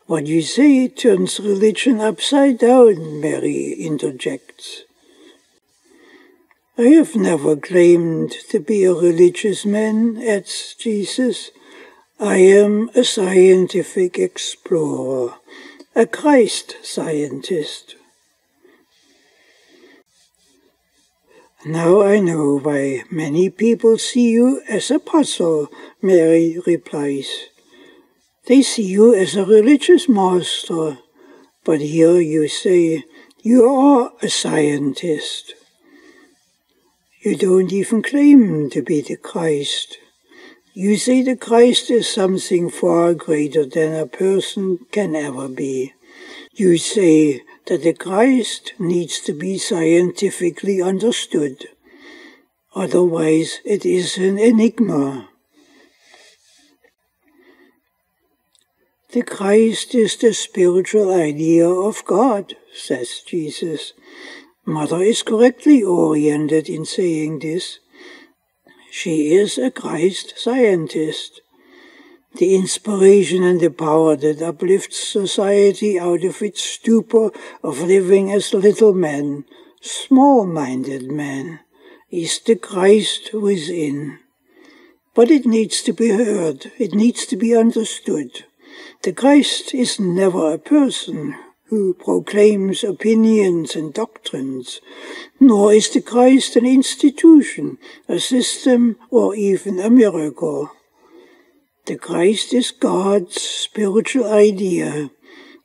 What you say turns religion upside down, Mary interjects. I have never claimed to be a religious man, adds Jesus. I am a scientific explorer, a Christ scientist. Now I know why many people see you as a puzzle, Mary replies. They see you as a religious master, but here you say you are a scientist. You don't even claim to be the Christ. You say the Christ is something far greater than a person can ever be. You say that the Christ needs to be scientifically understood. Otherwise, it is an enigma. The Christ is the spiritual idea of God, says Jesus. Mother is correctly oriented in saying this. She is a Christ scientist. The inspiration and the power that uplifts society out of its stupor of living as little men, small-minded men, is the Christ within. But it needs to be heard, it needs to be understood. The Christ is never a person who proclaims opinions and doctrines, nor is the Christ an institution, a system, or even a miracle. The Christ is God's spiritual idea.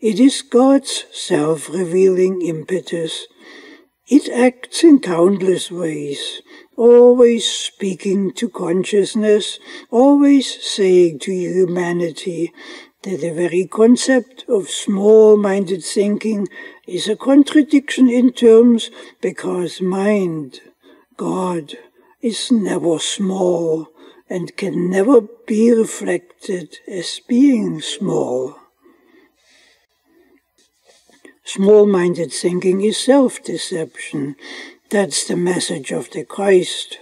It is God's self-revealing impetus. It acts in countless ways, always speaking to consciousness, always saying to humanity that the very concept of small-minded thinking is a contradiction in terms because mind, God, is never small and can never be reflected as being small. Small-minded thinking is self-deception. That's the message of the Christ.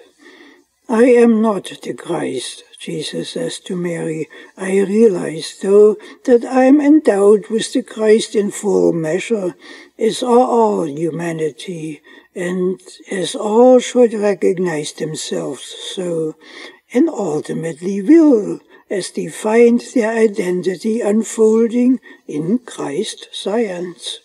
I am not the Christ, Jesus says to Mary. I realize, though, that I am endowed with the Christ in full measure, as are all humanity, and as all should recognize themselves so, and ultimately will, as they find their identity unfolding in Christ science.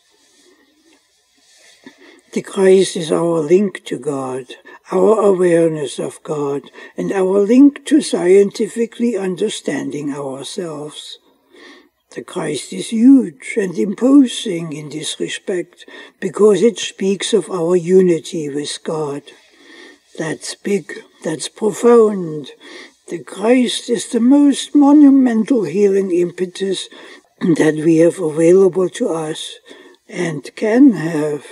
The Christ is our link to God, our awareness of God, and our link to scientifically understanding ourselves. The Christ is huge and imposing in this respect, because it speaks of our unity with God. That's big, that's profound. The Christ is the most monumental healing impetus that we have available to us, and can have,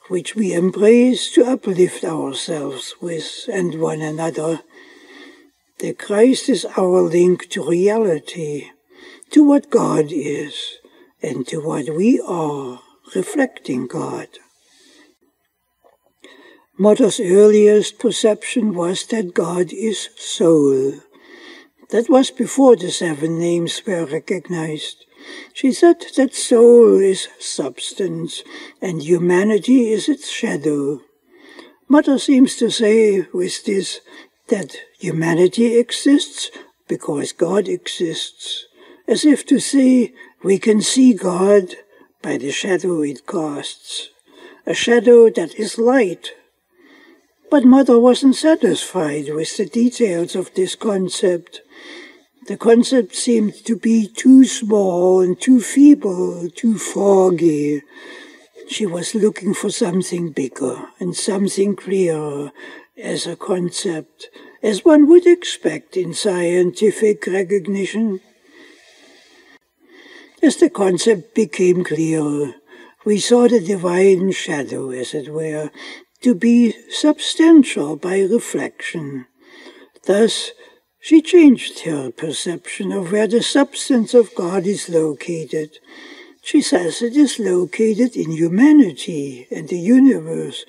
which we embrace to uplift ourselves with and one another. The Christ is our link to reality, to what God is, and to what we are, reflecting God. Mother's earliest perception was that God is soul. That was before the 7 names were recognized. She said that soul is substance, and humanity is its shadow. Mother seems to say with this that humanity exists because God exists, as if to say we can see God by the shadow it casts, a shadow that is light. But Mother wasn't satisfied with the details of this concept. The concept seemed to be too small and too feeble, too foggy. She was looking for something bigger and something clearer as a concept, as one would expect in scientific recognition. As the concept became clearer, we saw the divine shadow, as it were, to be substantial by reflection. Thus, she changed her perception of where the substance of God is located. She says it is located in humanity and the universe,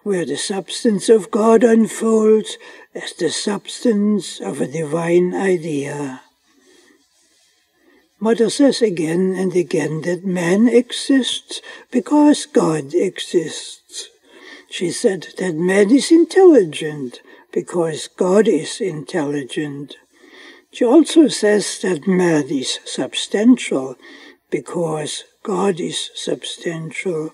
where the substance of God unfolds as the substance of a divine idea. Mother says again and again that man exists because God exists. She said that man is intelligent because God is intelligent. She also says that man is substantial because God is substantial.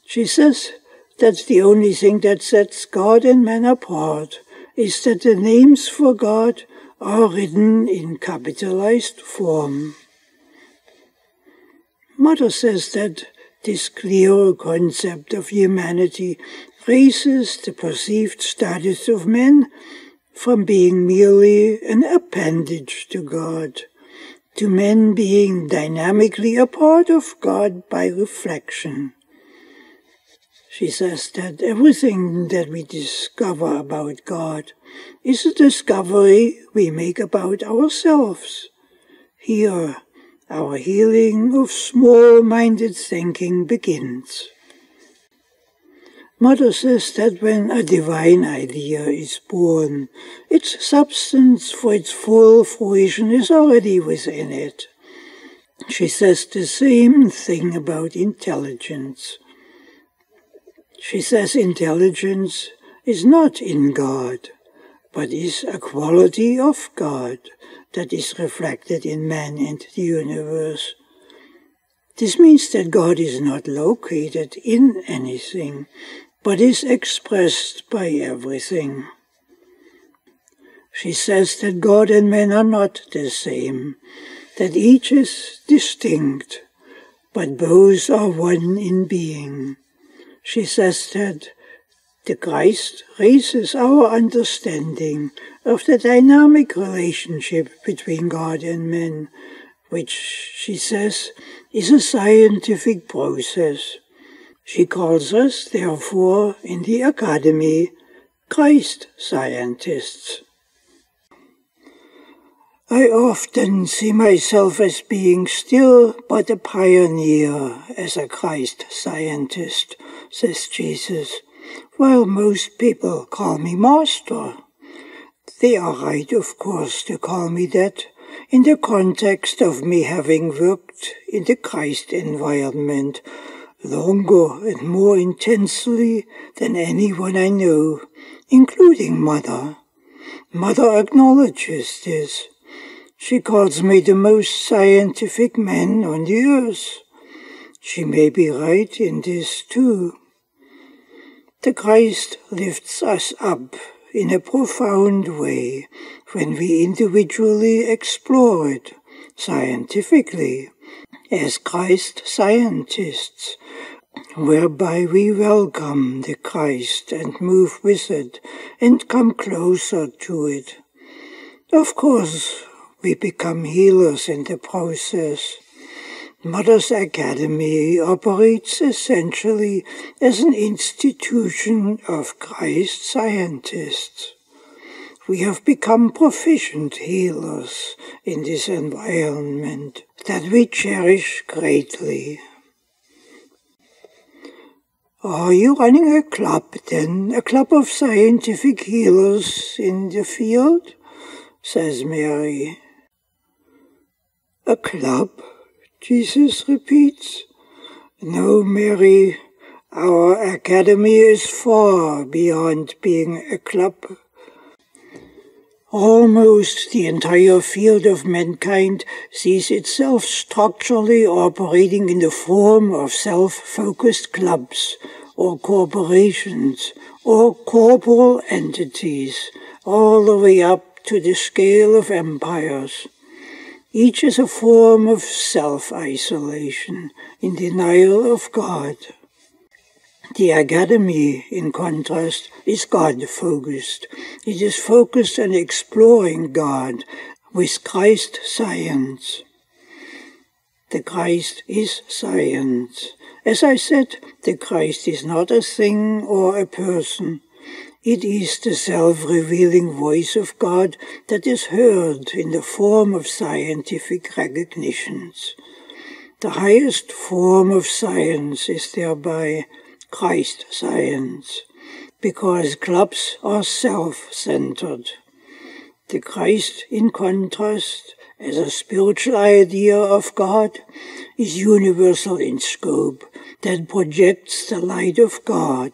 She says that the only thing that sets God and man apart is that the names for God are written in capitalized form. Mother says that this clear concept of humanity raises the perceived status of men from being merely an appendage to God, to men being dynamically a part of God by reflection. She says that everything that we discover about God is a discovery we make about ourselves. Here, our healing of small-minded thinking begins. Mother says that when a divine idea is born, its substance for its full fruition is already within it. She says the same thing about intelligence. She says intelligence is not in God, but is a quality of God that is reflected in man and the universe. This means that God is not located in anything, but is expressed by everything. She says that God and man are not the same, that each is distinct, but both are one in being. She says that the Christ raises our understanding of the dynamic relationship between God and man, which, she says, is a scientific process. She calls us, therefore, in the Academy, Christ scientists. I often see myself as being still but a pioneer as a Christ scientist, says Jesus, while most people call me master. They are right, of course, to call me that in the context of me having worked in the Christ environment longer and more intensely than anyone I know, including Mother. Mother acknowledges this. She calls me the most scientific man on the earth. She may be right in this too. The Christ lifts us up in a profound way when we individually explore it scientifically as Christ scientists, whereby we welcome the Christ and move with it and come closer to it. Of course, we become healers in the process. Mother's Academy operates essentially as an institution of Christ scientists. We have become proficient healers in this environment that we cherish greatly. Are you running a club then, a club of scientific healers in the field? Says Mary. A club? Jesus repeats. No, Mary, our Academy is far beyond being a club. Almost the entire field of mankind sees itself structurally operating in the form of self-focused clubs, or corporations, or corporal entities, all the way up to the scale of empires. Each is a form of self-isolation, in denial of God. The Academy, in contrast, is God-focused. It is focused on exploring God with Christ science. The Christ is science. As I said, the Christ is not a thing or a person. It is the self-revealing voice of God that is heard in the form of scientific recognitions. The highest form of science is thereby Christ science, because clubs are self-centered. The Christ, in contrast, as a spiritual idea of God, is universal in scope, that projects the light of God,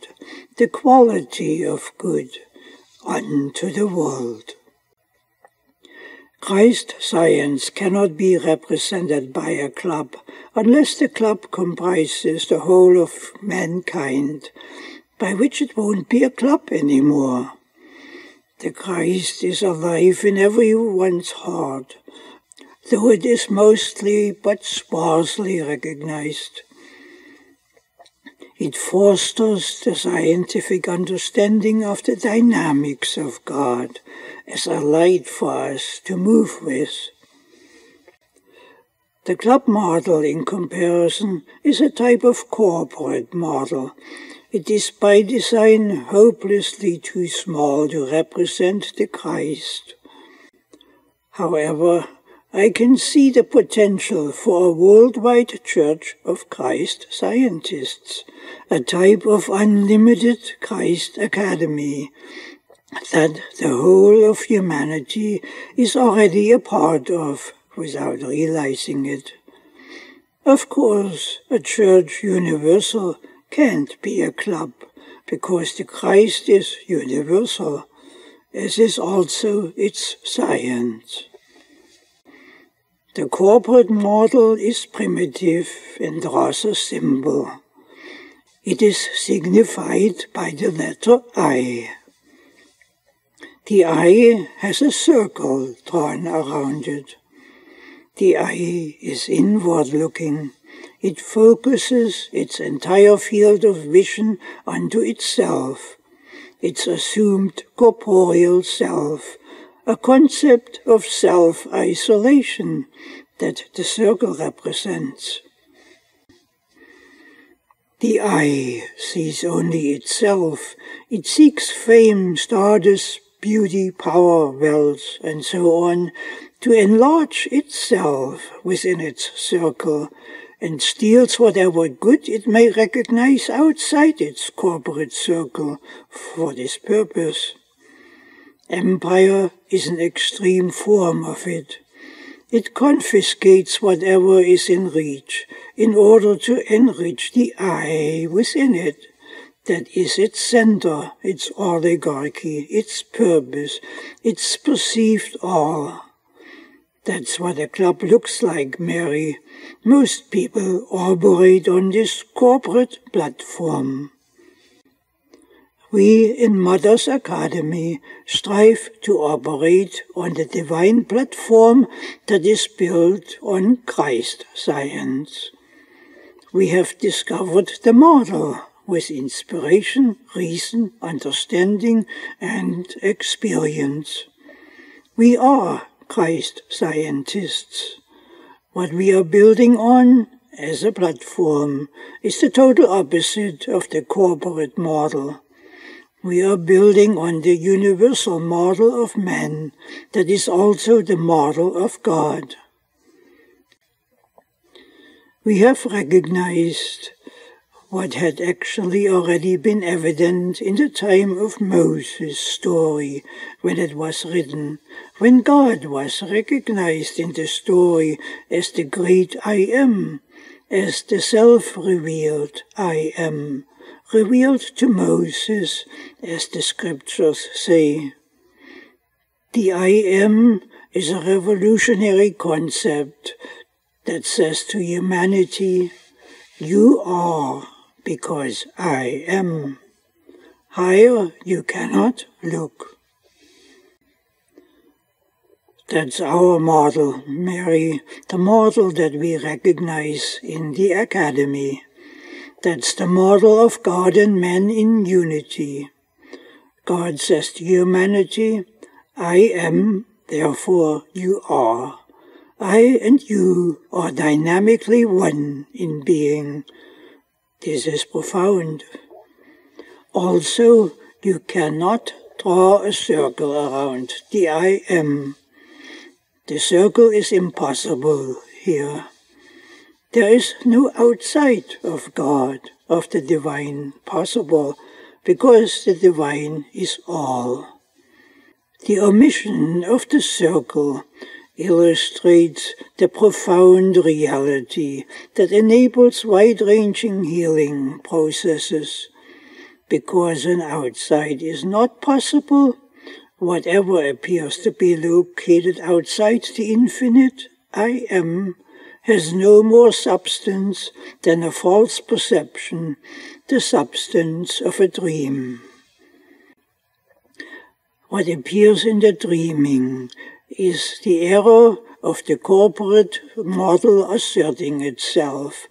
the quality of good, onto the world. Christ science cannot be represented by a club unless the club comprises the whole of mankind, by which it won't be a club anymore. The Christ is alive in everyone's heart, though it is mostly but sparsely recognized. It fosters the scientific understanding of the dynamics of God as a light for us to move with. The club model, in comparison, is a type of corporate model. It is by design hopelessly too small to represent the Christ. However, I can see the potential for a worldwide Church of Christ scientists, a type of unlimited Christ Academy, that the whole of humanity is already a part of without realizing it. Of course, a church universal can't be a club, because the Christ is universal, as is also its science. The corporate model is primitive and rather simple. It is signified by the letter I. The I has a circle drawn around it. The I is inward-looking. It focuses its entire field of vision onto itself, its assumed corporeal self, a concept of self-isolation that the circle represents. The I sees only itself. It seeks fame, status, beauty, power, wealth, and so on, to enlarge itself within its circle, and steals whatever good it may recognize outside its corporate circle for this purpose. Empire is an extreme form of it. It confiscates whatever is in reach in order to enrich the I within it. That is its center, its oligarchy, its purpose, its perceived all. That's what a club looks like, Mary. Most people operate on this corporate platform. We in Mother's Academy strive to operate on the divine platform that is built on Christ science. We have discovered the model with inspiration, reason, understanding, and experience. We are Christ scientists. What we are building on as a platform is the total opposite of the corporate model. We are building on the universal model of man that is also the model of God. We have recognized what had actually already been evident in the time of Moses' story when it was written, when God was recognized in the story as the great I Am, as the self-revealed I Am, revealed to Moses, as the scriptures say. The I Am is a revolutionary concept that says to humanity, you are because I am. Higher you cannot look. That's our model, Mary, the model that we recognize in the Academy. That's the model of God and man in unity. God says to humanity, I am, therefore you are. I and you are dynamically one in being. This is profound. Also, you cannot draw a circle around the I Am. The circle is impossible here. There is no outside of God, of the divine, possible, because the divine is all. The omission of the circle illustrates the profound reality that enables wide-ranging healing processes. Because an outside is not possible, whatever appears to be located outside the infinite, I am, has no more substance than a false perception, the substance of a dream. What appears in the dreaming is the error of the corporate model asserting itself,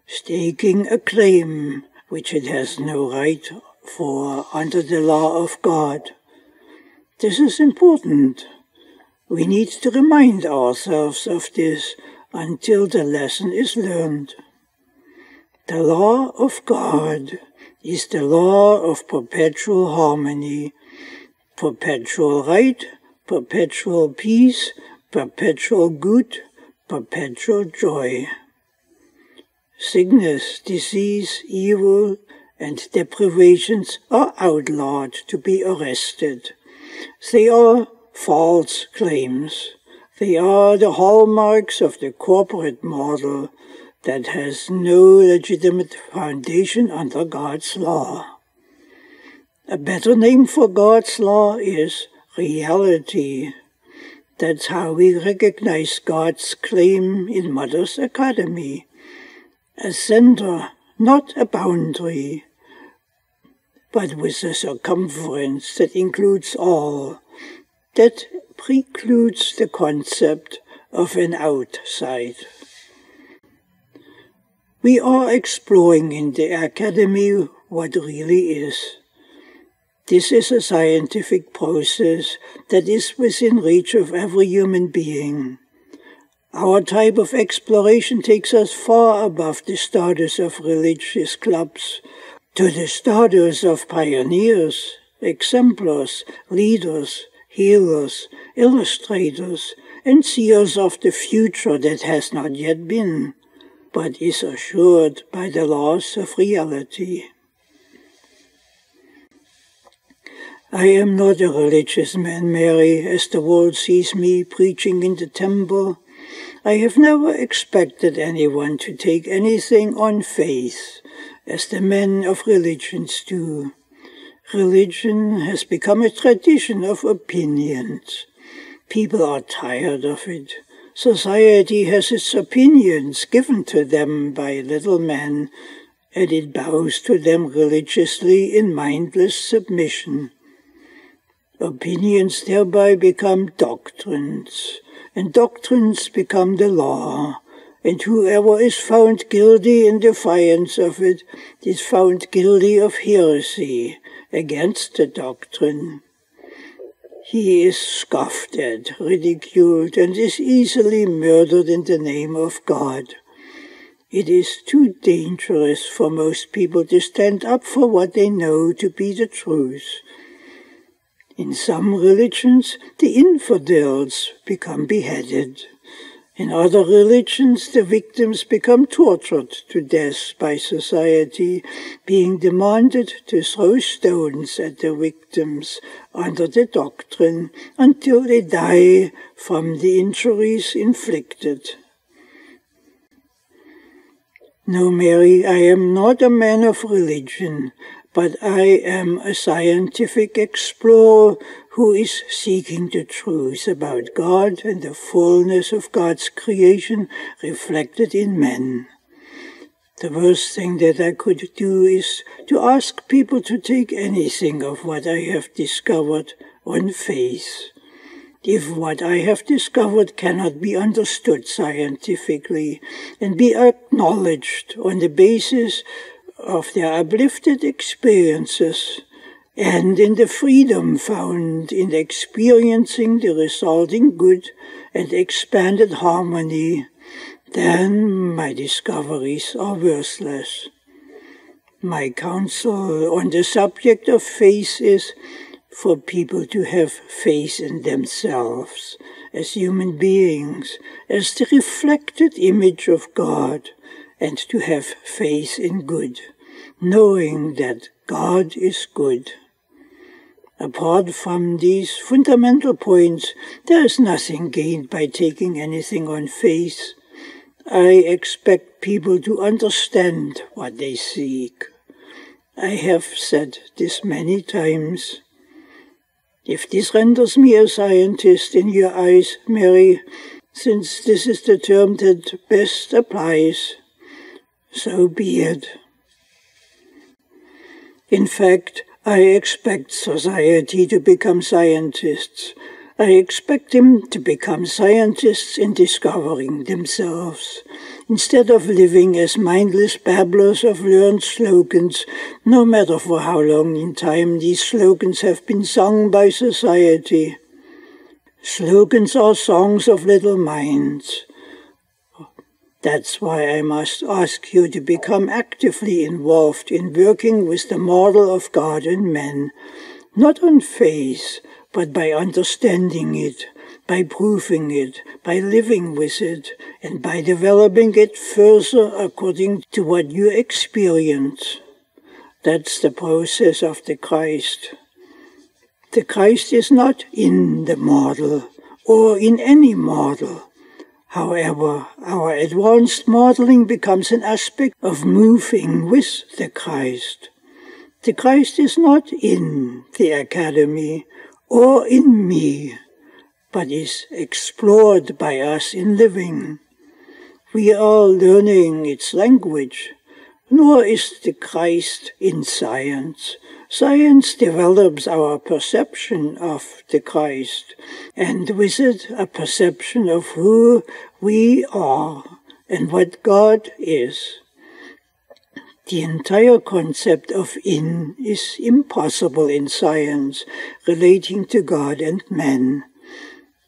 staking a claim which it has no right for under the law of God. This is important. We need to remind ourselves of this until the lesson is learned. The law of God is the law of perpetual harmony, perpetual right, perpetual peace, perpetual good, perpetual joy. Sickness, disease, evil, and deprivations are outlawed to be arrested. They are false claims. They are the hallmarks of the corporate model that has no legitimate foundation under God's law. A better name for God's law is reality. That's how we recognize God's claim in Mother's Academy. A center, not a boundary, but with a circumference that includes all, that precludes the concept of an outside. We are exploring in the Academy what really is. This is a scientific process that is within reach of every human being. Our type of exploration takes us far above the status of religious clubs to the status of pioneers, exemplars, leaders, healers, illustrators, and seers of the future that has not yet been, but is assured by the laws of reality. I am not a religious man, Mary, as the world sees me preaching in the temple. I have never expected anyone to take anything on faith, as the men of religions do. Religion has become a tradition of opinions. People are tired of it. Society has its opinions given to them by little men, and it bows to them religiously in mindless submission. Opinions thereby become doctrines, and doctrines become the law, and whoever is found guilty in defiance of it is found guilty of heresy against the doctrine. He is scoffed at, ridiculed, and is easily murdered in the name of God. It is too dangerous for most people to stand up for what they know to be the truth. In some religions, the infidels become beheaded. In other religions, the victims become tortured to death by society, being demanded to throw stones at the victims under the doctrine until they die from the injuries inflicted. No, Mary, I am not a man of religion, but I am a scientific explorer who is seeking the truth about God and the fullness of God's creation reflected in men. The worst thing that I could do is to ask people to take anything of what I have discovered on faith. If what I have discovered cannot be understood scientifically and be acknowledged on the basis of their uplifted experiences, and in the freedom found in experiencing the resulting good and expanded harmony, then my discoveries are worthless. My counsel on the subject of faith is for people to have faith in themselves as human beings, as the reflected image of God, and to have faith in good, knowing that God is good. Apart from these fundamental points, there is nothing gained by taking anything on faith. I expect people to understand what they seek. I have said this many times. If this renders me a scientist in your eyes, Mary, since this is the term that best applies, so be it. In fact, I expect society to become scientists. I expect them to become scientists in discovering themselves, instead of living as mindless babblers of learned slogans, no matter for how long in time these slogans have been sung by society. Slogans are songs of little minds. That's why I must ask you to become actively involved in working with the model of God and men, not on faith, but by understanding it, by proving it, by living with it, and by developing it further according to what you experience. That's the process of the Christ. The Christ is not in the model, or in any model. However, our advanced modeling becomes an aspect of moving with the Christ. The Christ is not in the academy or in me, but is explored by us in living. We are learning its language, nor is the Christ in science. Science develops our perception of the Christ, and with it a perception of who we are and what God is. The entire concept of in is impossible in science relating to God and man.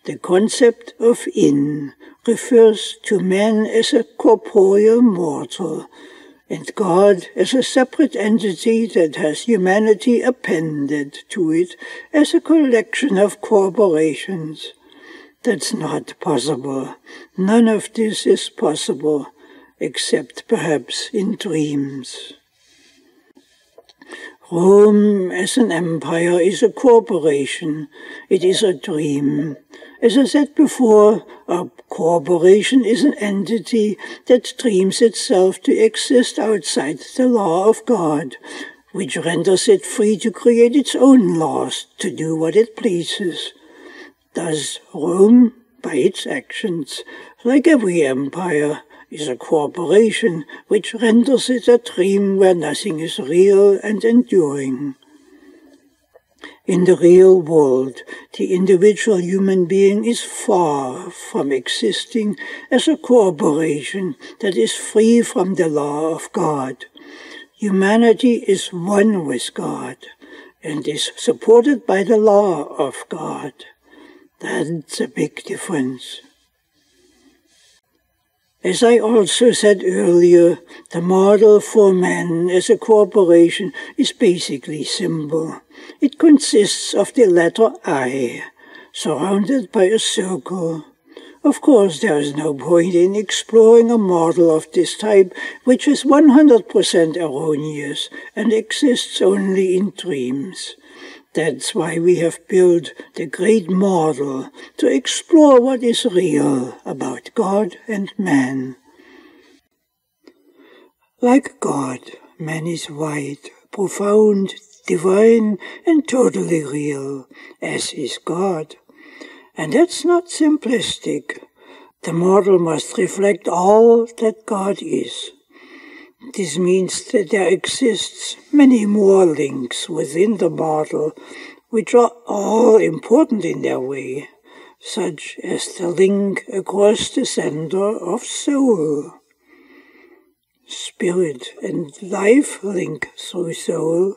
The concept of in refers to man as a corporeal mortal, and God as a separate entity that has humanity appended to it as a collection of corporations. That's not possible. None of this is possible, except perhaps in dreams. Rome as an empire is a corporation. It is a dream. As I said before, a corporation is an entity that dreams itself to exist outside the law of God, which renders it free to create its own laws, to do what it pleases. Thus, Rome, by its actions, like every empire, is a corporation which renders it a dream where nothing is real and enduring. In the real world, the individual human being is far from existing as a corporation that is free from the law of God. Humanity is one with God and is supported by the law of God. That's a big difference. As I also said earlier, the model for man as a corporation is basically simple. It consists of the letter I, surrounded by a circle. Of course, there is no point in exploring a model of this type, which is 100% erroneous and exists only in dreams. That's why we have built the great model, to explore what is real about God and man. Like God, man is wide, profound, divine, and totally real, as is God. And that's not simplistic. The model must reflect all that God is. This means that there exists many more links within the model, which are all important in their way, such as the link across the center of soul. Spirit and life link through soul.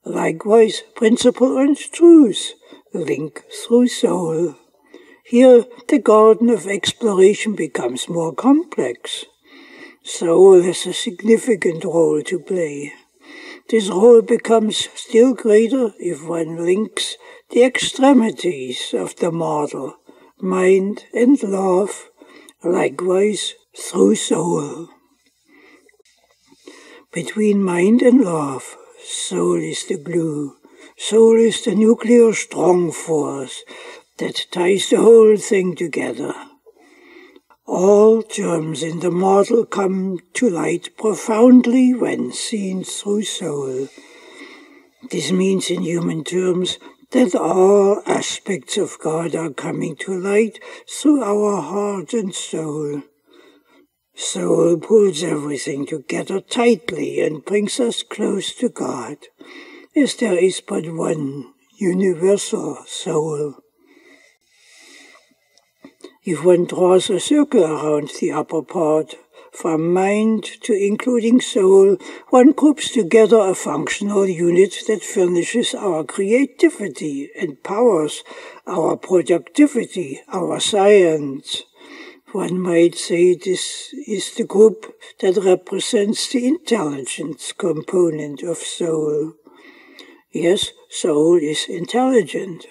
Likewise, principle and truth link through soul. Here, the garden of exploration becomes more complex. Soul has a significant role to play. This role becomes still greater if one links the extremities of the model, mind and love, likewise through soul. Between mind and love, soul is the glue. Soul is the nuclear strong force that ties the whole thing together. All germs in the mortal come to light profoundly when seen through soul. This means in human terms that all aspects of God are coming to light through our heart and soul. Soul pulls everything together tightly and brings us close to God, as there is but one universal soul. If one draws a circle around the upper part, from mind to including soul, one groups together a functional unit that furnishes our creativity and powers our productivity, our science. One might say this is the group that represents the intelligence component of soul. Yes, soul is intelligent.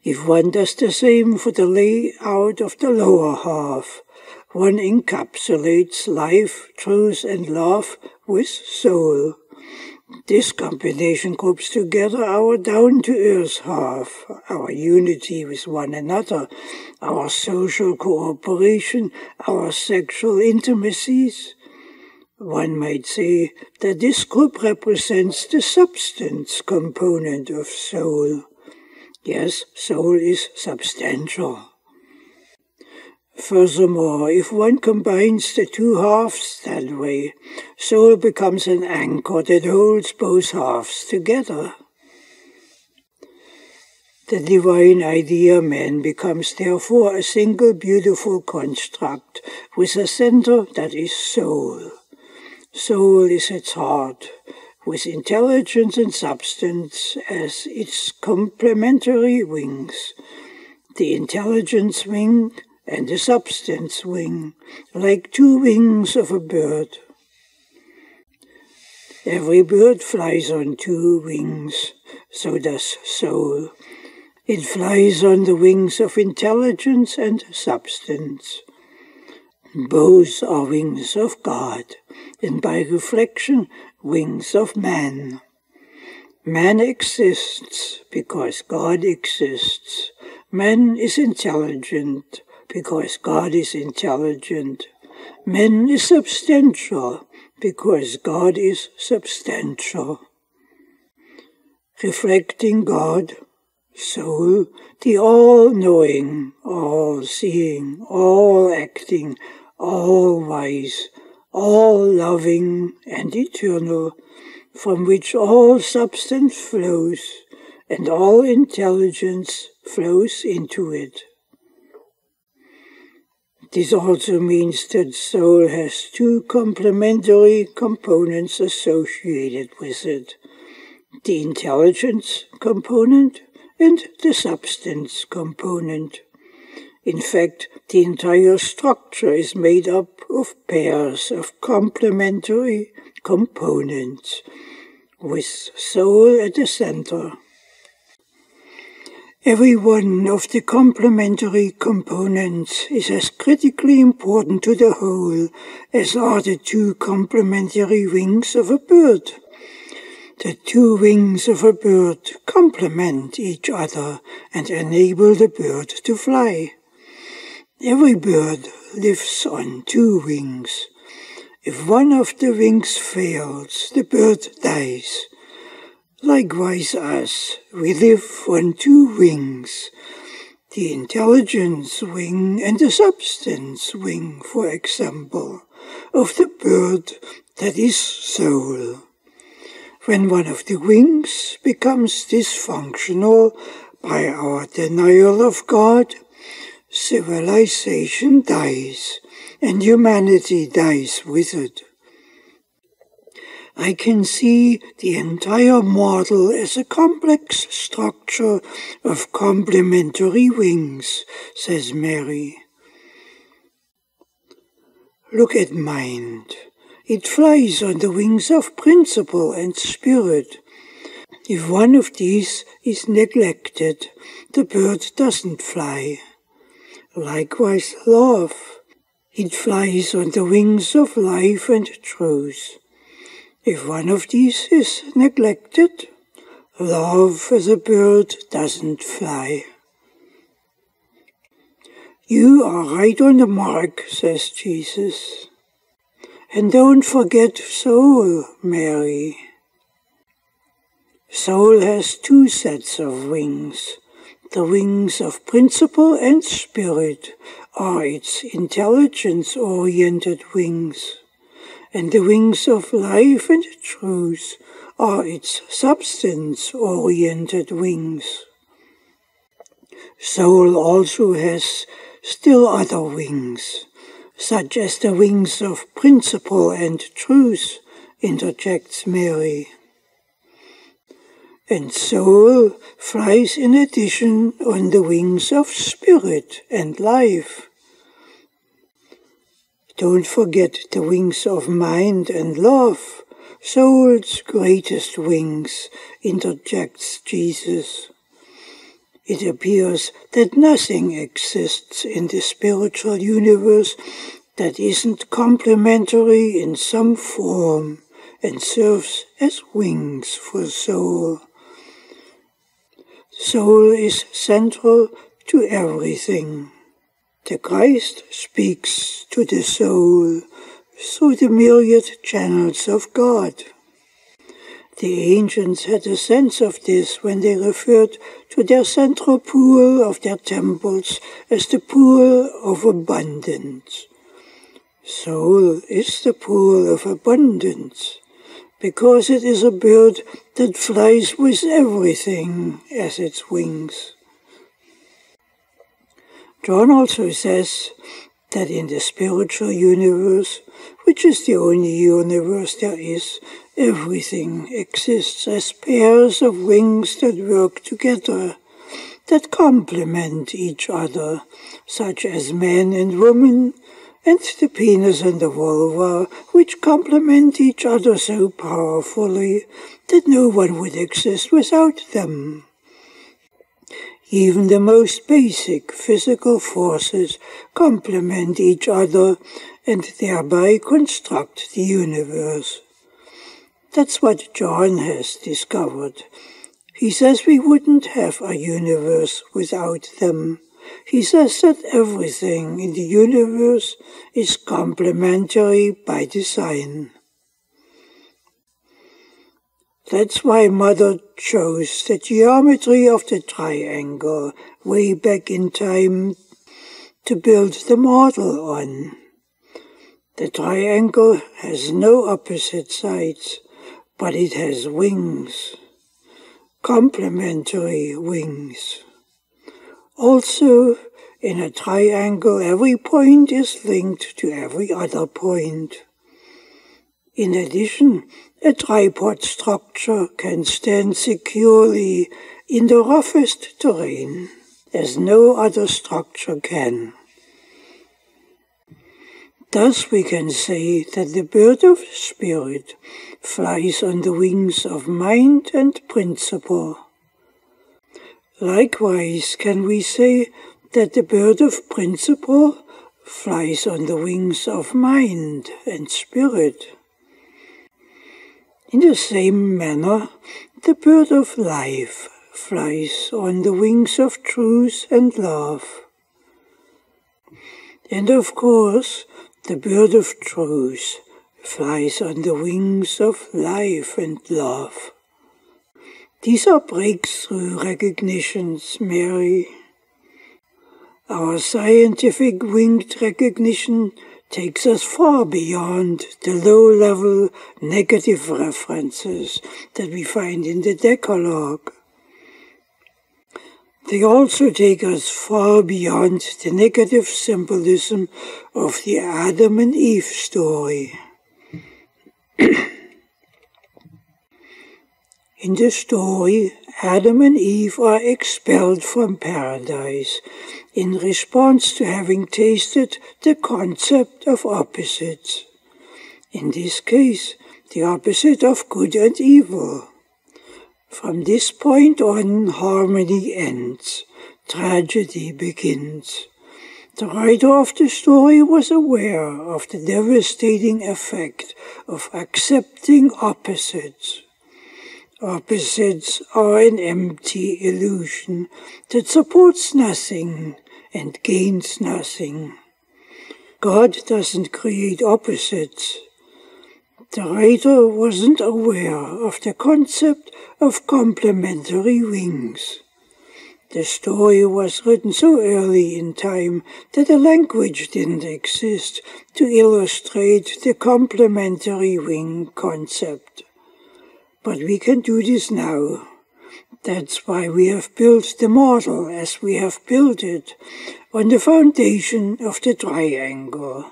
If one does the same for the layout of the lower half, one encapsulates life, truth, and love with soul. This combination groups together our down-to-earth half, our unity with one another, our social cooperation, our sexual intimacies. One might say that this group represents the substance component of soul. Yes, soul is substantial. Furthermore, if one combines the two halves that way, soul becomes an anchor that holds both halves together. The divine idea man becomes therefore a single beautiful construct with a center that is soul. Soul is its heart, with intelligence and substance as its complementary wings. The intelligence wing and the substance wing, like two wings of a bird. Every bird flies on two wings, so does soul. It flies on the wings of intelligence and substance. Both are wings of God, and by reflection, wings of man. Man exists because God exists. Man is intelligent because God is intelligent. Man is substantial because God is substantial. Reflecting God, soul, the all-knowing, all-seeing, all-acting, all-wise, all-loving and eternal, from which all substance flows and all intelligence flows into it. This also means that soul has two complementary components associated with it, the intelligence component and the substance component. In fact, the entire structure is made up of pairs of complementary components, with soul at the center. Every one of the complementary components is as critically important to the whole as are the two complementary wings of a bird. The two wings of a bird complement each other and enable the bird to fly. Every bird lives on two wings. If one of the wings fails, the bird dies. Likewise us, we live on two wings, the intelligence wing and the substance wing, for example, of the bird that is soul. When one of the wings becomes dysfunctional by our denial of God, civilization dies, and humanity dies with it. I can see the entire model as a complex structure of complementary wings, says Mary. Look at mind. It flies on the wings of principle and spirit. If one of these is neglected, the bird doesn't fly. Likewise, love. It flies on the wings of life and truth. If one of these is neglected, love as a bird doesn't fly. You are right on the mark, says Jesus. And don't forget soul, Mary. Soul has two sets of wings. The wings of principle and spirit are its intelligence-oriented wings, and the wings of life and truth are its substance-oriented wings. Soul also has still other wings, such as the wings of principle and truth, interjects Mary. And soul flies in addition on the wings of spirit and life. Don't forget the wings of mind and love, soul's greatest wings, interjects Jesus. It appears that nothing exists in the spiritual universe that isn't complementary in some form and serves as wings for soul. Soul is central to everything. The Christ speaks to the soul through the myriad channels of God. The ancients had a sense of this when they referred to their central pool of their temples as the pool of abundance. Soul is the pool of abundance, because it is a bird that flies with everything as its wings. John also says that in the spiritual universe, which is the only universe there is, everything exists as pairs of wings that work together, that complement each other, such as man and woman, and the penis and the vulva, which complement each other so powerfully that no one would exist without them. Even the most basic physical forces complement each other and thereby construct the universe. That's what John has discovered. He says we wouldn't have a universe without them. He says that everything in the universe is complementary by design. That's why Mother chose the geometry of the triangle way back in time to build the model on. The triangle has no opposite sides, but it has wings, complementary wings. Also, in a triangle, every point is linked to every other point. In addition, a tripod structure can stand securely in the roughest terrain, as no other structure can. Thus we can say that the bird of spirit flies on the wings of mind and principle. Likewise can we say that the bird of principle flies on the wings of mind and spirit. In the same manner, the bird of life flies on the wings of truth and love. And of course, the bird of truth flies on the wings of life and love. These are breakthrough recognitions, Mary. Our scientific winged recognition takes us far beyond the low-level negative references that we find in the Decalogue. They also take us far beyond the negative symbolism of the Adam and Eve story. In the story, Adam and Eve are expelled from paradise in response to having tasted the concept of opposites. In this case, the opposite of good and evil. From this point on, harmony ends, tragedy begins. The writer of the story was aware of the devastating effect of accepting opposites. Opposites are an empty illusion that supports nothing and gains nothing. God doesn't create opposites. The writer wasn't aware of the concept of complementary wings. The story was written so early in time that a language didn't exist to illustrate the complementary wing concept. But we can do this now. That's why we have built the model as we have built it, on the foundation of the triangle,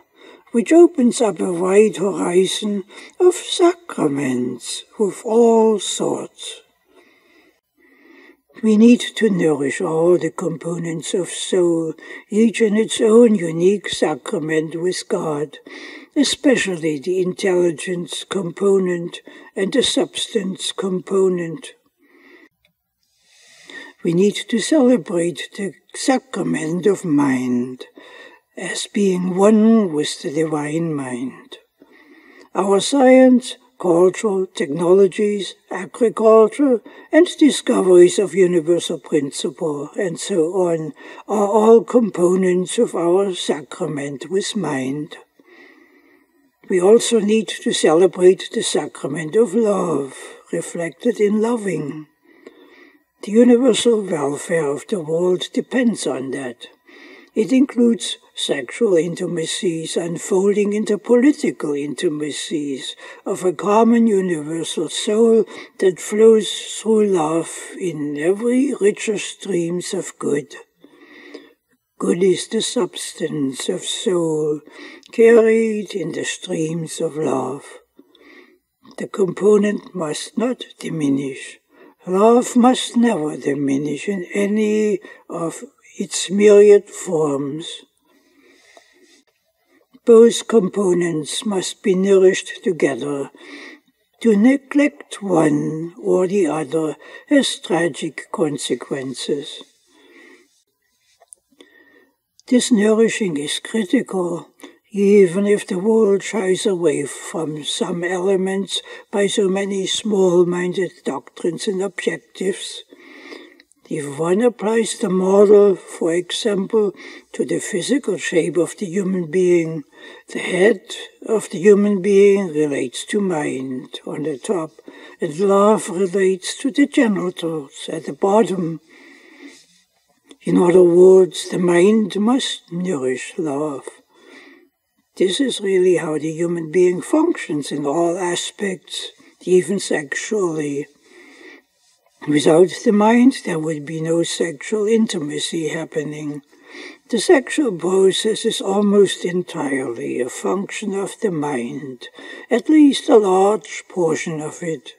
which opens up a wide horizon of sacraments of all sorts. We need to nourish all the components of soul, each in its own unique sacrament with God, especially the intelligence component and the substance component. We need to celebrate the sacrament of mind as being one with the divine mind. Our science, cultural technologies, agriculture, and discoveries of universal principle, and so on, are all components of our sacrament with mind. We also need to celebrate the sacrament of love, reflected in loving. The universal welfare of the world depends on that. It includes sexual intimacies unfolding into political intimacies of a common universal soul that flows through love in every richer streams of good. Good is the substance of soul, carried in the streams of love. The component must not diminish. Love must never diminish in any of its myriad forms. Both components must be nourished together. To neglect one or the other has tragic consequences. This nourishing is critical, even if the world shies away from some elements by so many small-minded doctrines and objectives. If one applies the model, for example, to the physical shape of the human being, the head of the human being relates to mind on the top, and love relates to the genitals at the bottom. In other words, the mind must nourish love. This is really how the human being functions in all aspects, even sexually. Without the mind, there would be no sexual intimacy happening. The sexual process is almost entirely a function of the mind, at least a large portion of it.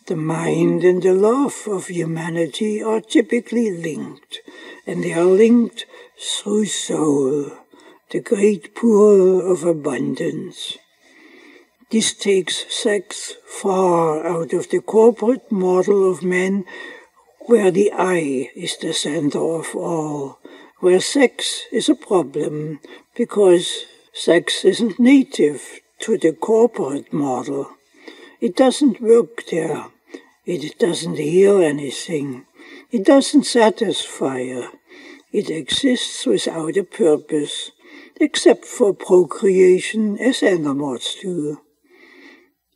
The mind and the love of humanity are typically linked, and they are linked through soul, the great pool of abundance. This takes sex far out of the corporate model of men, where the I is the center of all, where sex is a problem, because sex isn't native to the corporate model. It doesn't work there. It doesn't heal anything. It doesn't satisfy. It exists without a purpose, except for procreation as animals do.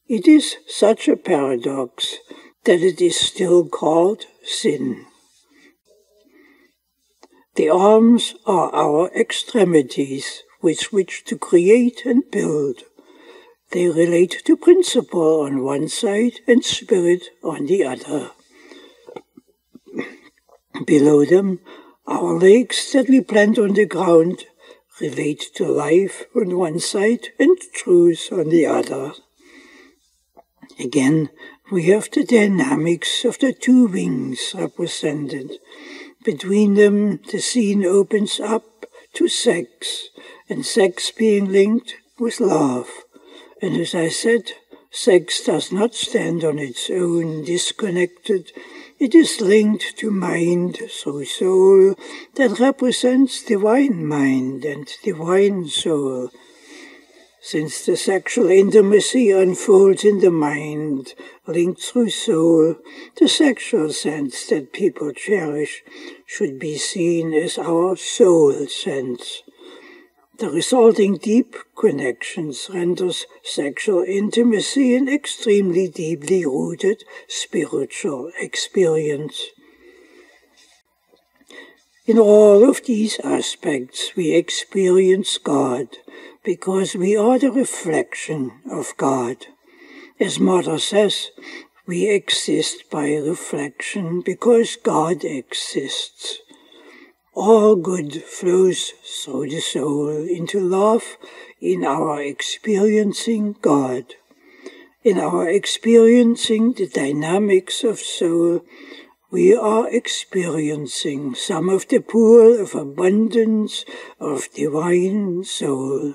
It is such a paradox that it is still called sin. The arms are our extremities with which to create and build. They relate to principle on one side and spirit on the other. Below them, our legs that we plant on the ground relate to life on one side and truth on the other. Again, we have the dynamics of the two wings represented. Between them, the scene opens up to sex, and sex being linked with love. And as I said, Sex does not stand on its own, disconnected. It is linked to mind through soul that represents divine mind and divine soul. Since the sexual intimacy unfolds in the mind, linked through soul, the sexual sense that people cherish should be seen as our soul sense. The resulting deep connections renders sexual intimacy an extremely deeply rooted spiritual experience. In all of these aspects, we experience God, because we are the reflection of God. As Mother says, we exist by reflection because God exists. All good flows through the soul into love in our experiencing God. In our experiencing the dynamics of soul, we are experiencing some of the pool of abundance of divine soul.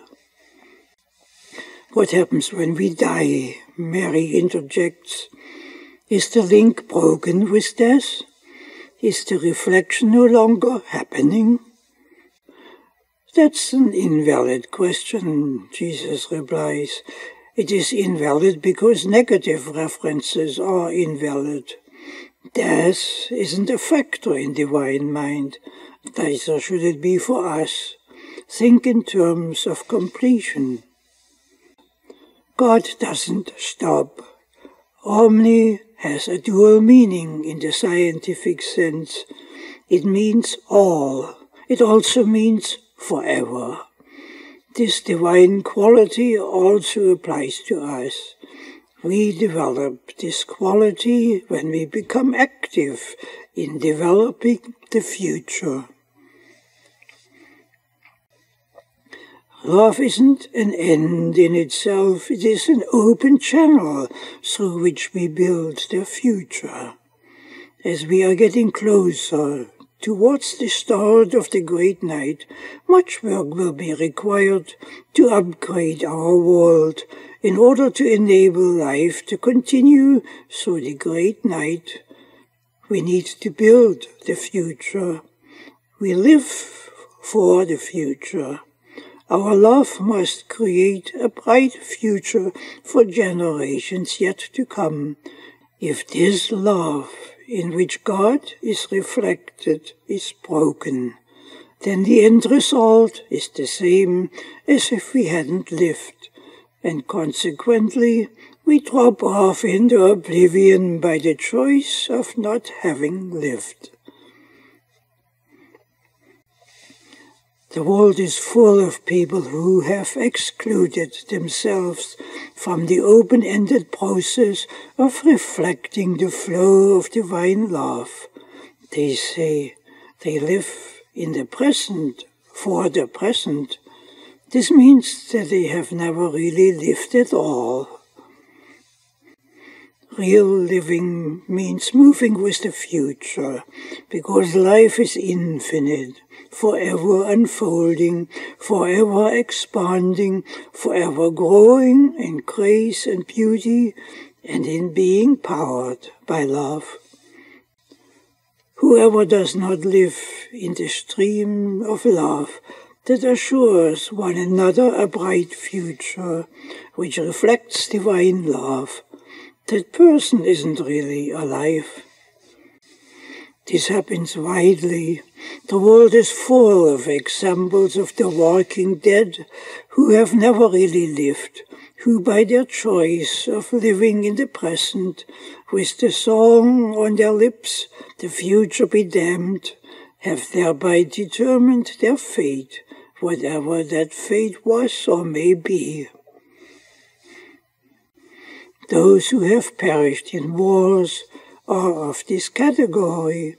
What happens when we die? Mary interjects. Is the link broken with death? Is the reflection no longer happening? That's an invalid question, Jesus replies. It is invalid because negative references are invalid. Death isn't a factor in divine mind, neither should it be for us. Think in terms of completion. God doesn't stop. Omni has a dual meaning in the scientific sense. It means all. It also means forever. This divine quality also applies to us. We develop this quality when we become active in developing the future. Love isn't an end in itself, it is an open channel through which we build the future. As we are getting closer towards the start of the great night, much work will be required to upgrade our world in order to enable life to continue through the great night. We need to build the future. We live for the future. Our love must create a bright future for generations yet to come. If this love in which God is reflected is broken, then the end result is the same as if we hadn't lived, and consequently we drop off into oblivion by the choice of not having lived. The world is full of people who have excluded themselves from the open-ended process of reflecting the flow of divine love. They say they live in the present, for the present. This means that they have never really lived at all. Real living means moving with the future, because life is infinite, forever unfolding, forever expanding, forever growing in grace and beauty, and in being powered by love. Whoever does not live in the stream of love that assures one another a bright future, which reflects divine love, that person isn't really alive. This happens widely. The world is full of examples of the walking dead who have never really lived, who by their choice of living in the present, with the song on their lips, the future be damned, have thereby determined their fate, whatever that fate was or may be. Those who have perished in wars are of this category,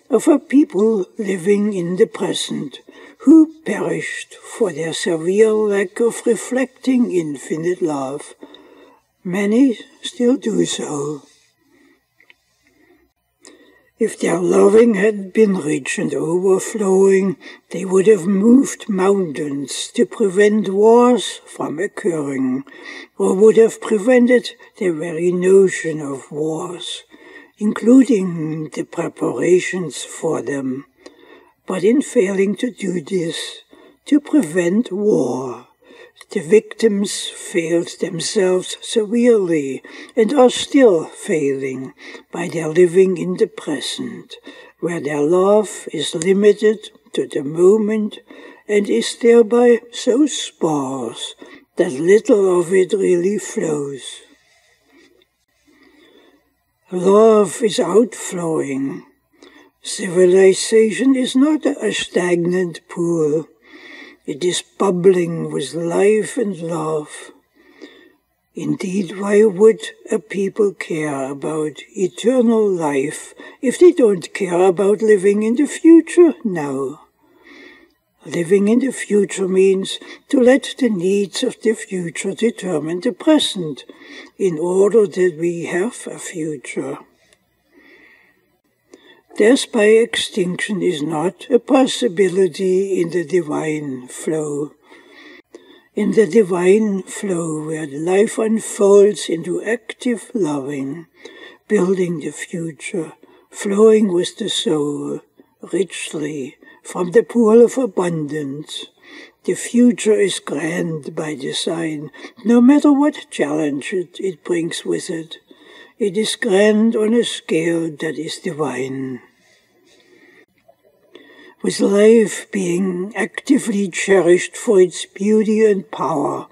of a people living in the present, who perished for their severe lack of reflecting infinite love. Many still do so. If their loving had been rich and overflowing, they would have moved mountains to prevent wars from occurring, or would have prevented the very notion of wars, including the preparations for them. But in failing to do this, to prevent war, the victims failed themselves severely and are still failing by their living in the present, where their love is limited to the moment and is thereby so sparse that little of it really flows. Love is outflowing. Civilization is not a stagnant pool. It is bubbling with life and love. Indeed, why would a people care about eternal life if they don't care about living in the future now? Living in the future means to let the needs of the future determine the present, in order that we have a future. Death by extinction is not a possibility in the divine flow. In the divine flow, where life unfolds into active loving, building the future, flowing with the soul, richly, from the pool of abundance, the future is grand by design, no matter what challenge it brings with it. It is grand on a scale that is divine. With life being actively cherished for its beauty and power,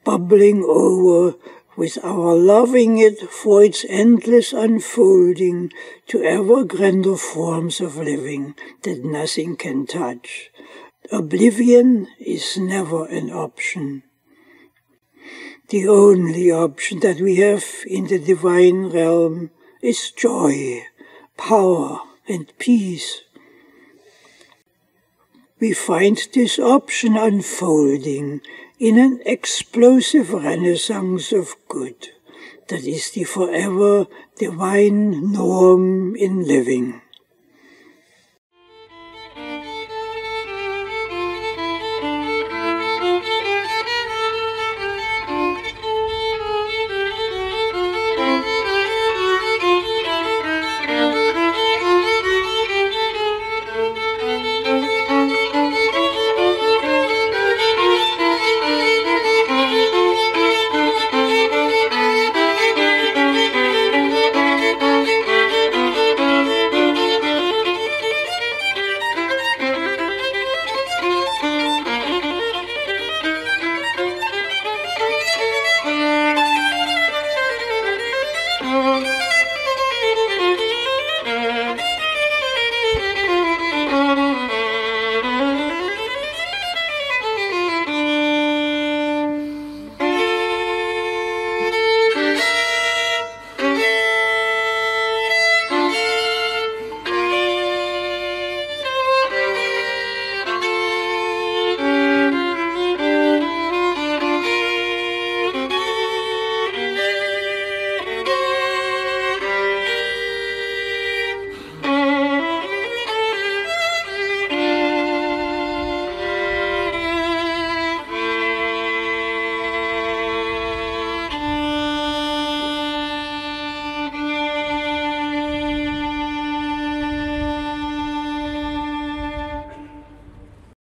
bubbling over with our loving it for its endless unfolding to ever grander forms of living that nothing can touch. Oblivion is never an option. The only option that we have in the divine realm is joy, power, and peace. We find this option unfolding in an explosive renaissance of good that is the forever divine norm in living.